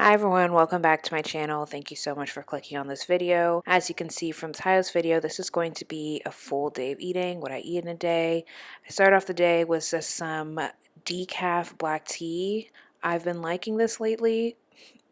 Hi everyone, welcome back to my channel. Thank you so much for clicking on this video. As you can see from the title of this video, this is going to be a full day of eating, what I eat in a day. I started off the day with just some decaf black tea. I've been liking this lately.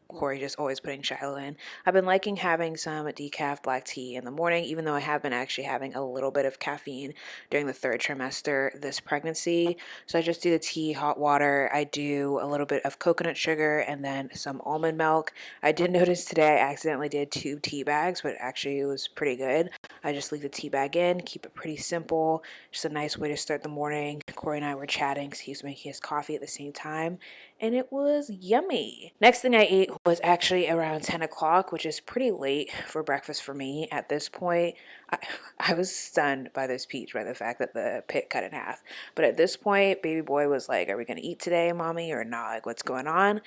Corey just always putting Shiloh in. I've been liking having some decaf black tea in the morning, even though I have been actually having a little bit of caffeine during the third trimester this pregnancy. So I just do the tea, hot water. I do a little bit of coconut sugar and then some almond milk. I did notice today I accidentally did 2 tea bags, but actually it was pretty good. I just leave the tea bag in, keep it pretty simple. Just a nice way to start the morning. Corey and I were chatting because he was making his coffee at the same time, and it was yummy. Next thing I ate was actually around 10 o'clock, which is pretty late for breakfast for me at this point. I, I was stunned by this peach, by the fact that the pit cut in half. But at this point, baby boy was like, "Are we going to eat today, mommy, or not? Like, what's going on?"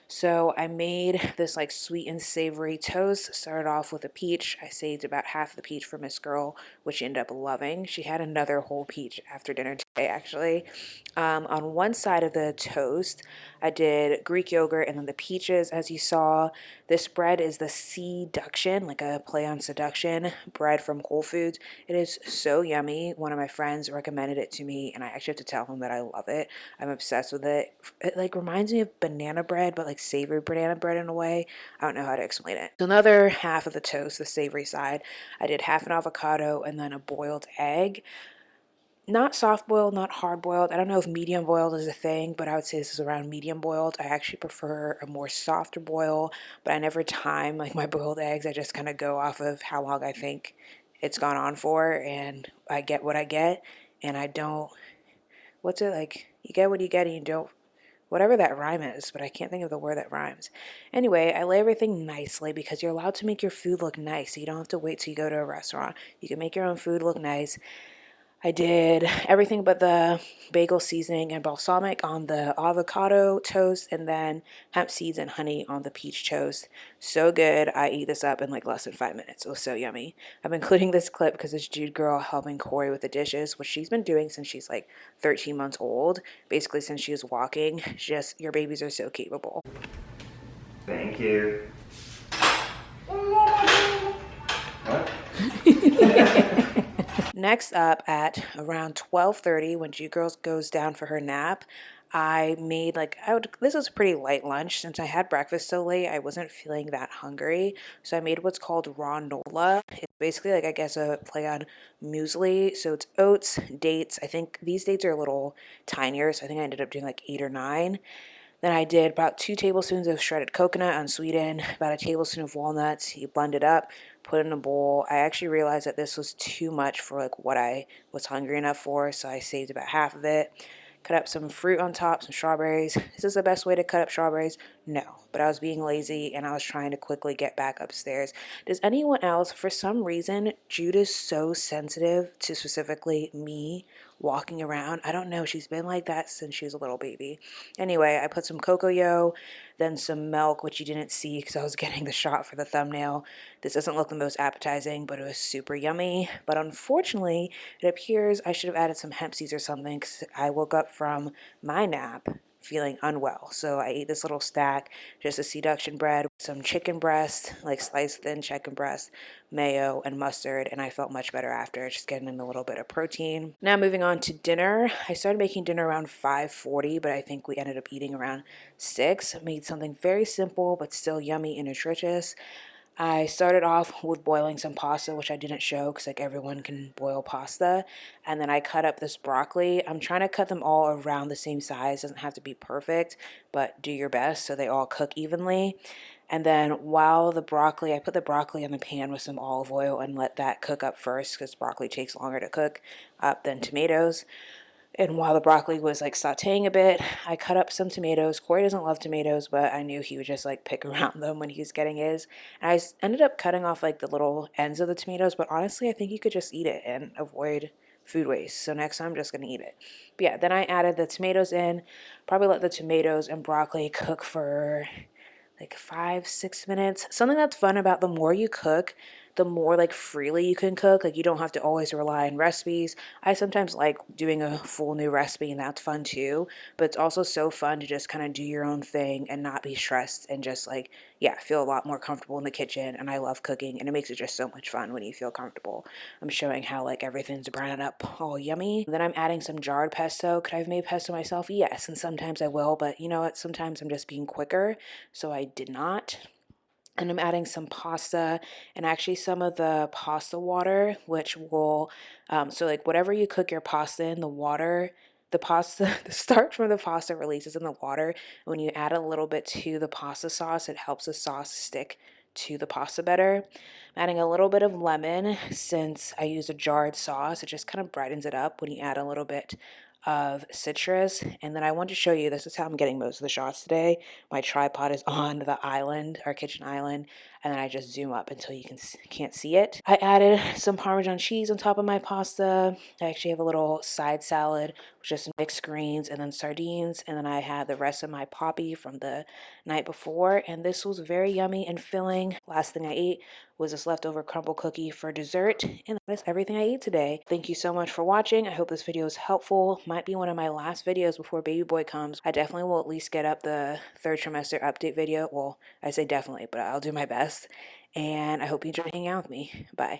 So I made this like sweet and savory toast. Started off with a peach. I saved about half of the peach for Miss Girl, which she ended up loving. She had another whole peach after dinner today, actually. On one side of the toast, I did Greek yogurt and then the peaches, as you saw. This bread is the Seduction, like a play on seduction bread from Whole Foods. It is so yummy. One of my friends recommended it to me, and I actually have to tell him that I love it. I'm obsessed with it. It like reminds me of banana bread, but like savory banana bread in a way. I don't know how to explain it. So another half of the toast, the savory side, I did half an avocado and then a boiled egg. Not soft boiled, not hard boiled. I don't know if medium boiled is a thing, but I would say this is around medium boiled. I actually prefer a more softer boil, but I never time like my boiled eggs. I just kind of go off of how long I think it's gone on for, and I get what I get, and I don't, what's it like? You get what you get and you don't, whatever that rhyme is, but I can't think of the word that rhymes. Anyway, I lay everything nicely because you're allowed to make your food look nice. So you don't have to wait till you go to a restaurant. You can make your own food look nice. I did everything but the bagel seasoning and balsamic on the avocado toast, and then hemp seeds and honey on the peach toast. So good. I eat this up in like less than 5 minutes. It was so yummy. I'm including this clip because it's Jude girl helping Corey with the dishes, which she's been doing since she's like 13 months old, basically since she was walking. Just, your babies are so capable. Thank you. What? Next up at around 12:30, when G Girls goes down for her nap, I made like, this was a pretty light lunch. Since I had breakfast so late, I wasn't feeling that hungry. So I made what's called rawnola. It's basically like, I guess, a play on muesli. So it's oats, dates. I think these dates are a little tinier, so I think I ended up doing like 8 or 9. Then I did about 2 tablespoons of shredded coconut unsweetened, about a tablespoon of walnuts. You blend it up, put it in a bowl. I actually realized that this was too much for like what I was hungry enough for, so I saved about half of it. Cut up some fruit on top, some strawberries. Is this the best way to cut up strawberries? No, but I was being lazy and I was trying to quickly get back upstairs. Does anyone else, for some reason, Jude is so sensitive to specifically me walking around? I don't know. She's been like that since she was a little baby. Anyway, I put some cocoa, then some milk, which you didn't see because I was getting the shot for the thumbnail. This doesn't look the most appetizing, but it was super yummy. But unfortunately, it appears I should have added some hemp seeds or something because I woke up from my nap feeling unwell. So I ate this little stack, just a seduction bread, some chicken breast, like sliced thin chicken breast, mayo, and mustard, and I felt much better after, just getting in a little bit of protein. Now moving on to dinner. I started making dinner around 5:40, but I think we ended up eating around 6. Made something very simple but still yummy and nutritious. I started off with boiling some pasta, which I didn't show because like everyone can boil pasta. And then I cut up this broccoli. I'm trying to cut them all around the same size. Doesn't have to be perfect, but do your best so they all cook evenly. And then while I put the broccoli in the pan with some olive oil and let that cook up first because broccoli takes longer to cook up than tomatoes. And while the broccoli was like sauteing a bit, I cut up some tomatoes. Corey doesn't love tomatoes, but I knew he would just like pick around them when he was getting his. And ended up cutting off like the little ends of the tomatoes, but honestly, I think you could just eat it and avoid food waste. So next time I'm just gonna eat it. But yeah, then I added the tomatoes in, probably let the tomatoes and broccoli cook for like 5-6 minutes. Something that's fun about the more you cook, the more like freely you can cook. Like you don't have to always rely on recipes. I sometimes like doing a full new recipe, and that's fun too, but it's also so fun to just kind of do your own thing and not be stressed and just like, yeah, feel a lot more comfortable in the kitchen. And I love cooking, and it makes it just so much fun when you feel comfortable. I'm showing how like everything's browning up all yummy. Then I'm adding some jarred pesto. Could I have made pesto myself? Yes, and sometimes I will, but you know what? Sometimes I'm just being quicker, so I did not. And I'm adding some pasta and actually some of the pasta water, which will, so like whatever you cook your pasta in, the water, the pasta, the starch from the pasta releases in the water. When you add a little bit to the pasta sauce, it helps the sauce stick to the pasta better. I'm adding a little bit of lemon since I use a jarred sauce. It just kind of brightens it up when you add a little bit of citrus. And then I want to show you, this is how I'm getting most of the shots today. My tripod is on the island, our kitchen island, and then I just zoom up until you can't see it. I added some Parmesan cheese on top of my pasta. I actually have a little side salad with just some mixed greens and then sardines, and then I had the rest of my poppy from the night before, and this was very yummy and filling. Last thing I ate was this leftover crumble cookie for dessert, and that is everything I ate today. Thank you so much for watching. I hope this video is helpful. Might be one of my last videos before baby boy comes. I definitely will at least get up the third trimester update video. Well, I say definitely, but I'll do my best. And I hope you enjoy hanging out with me. Bye.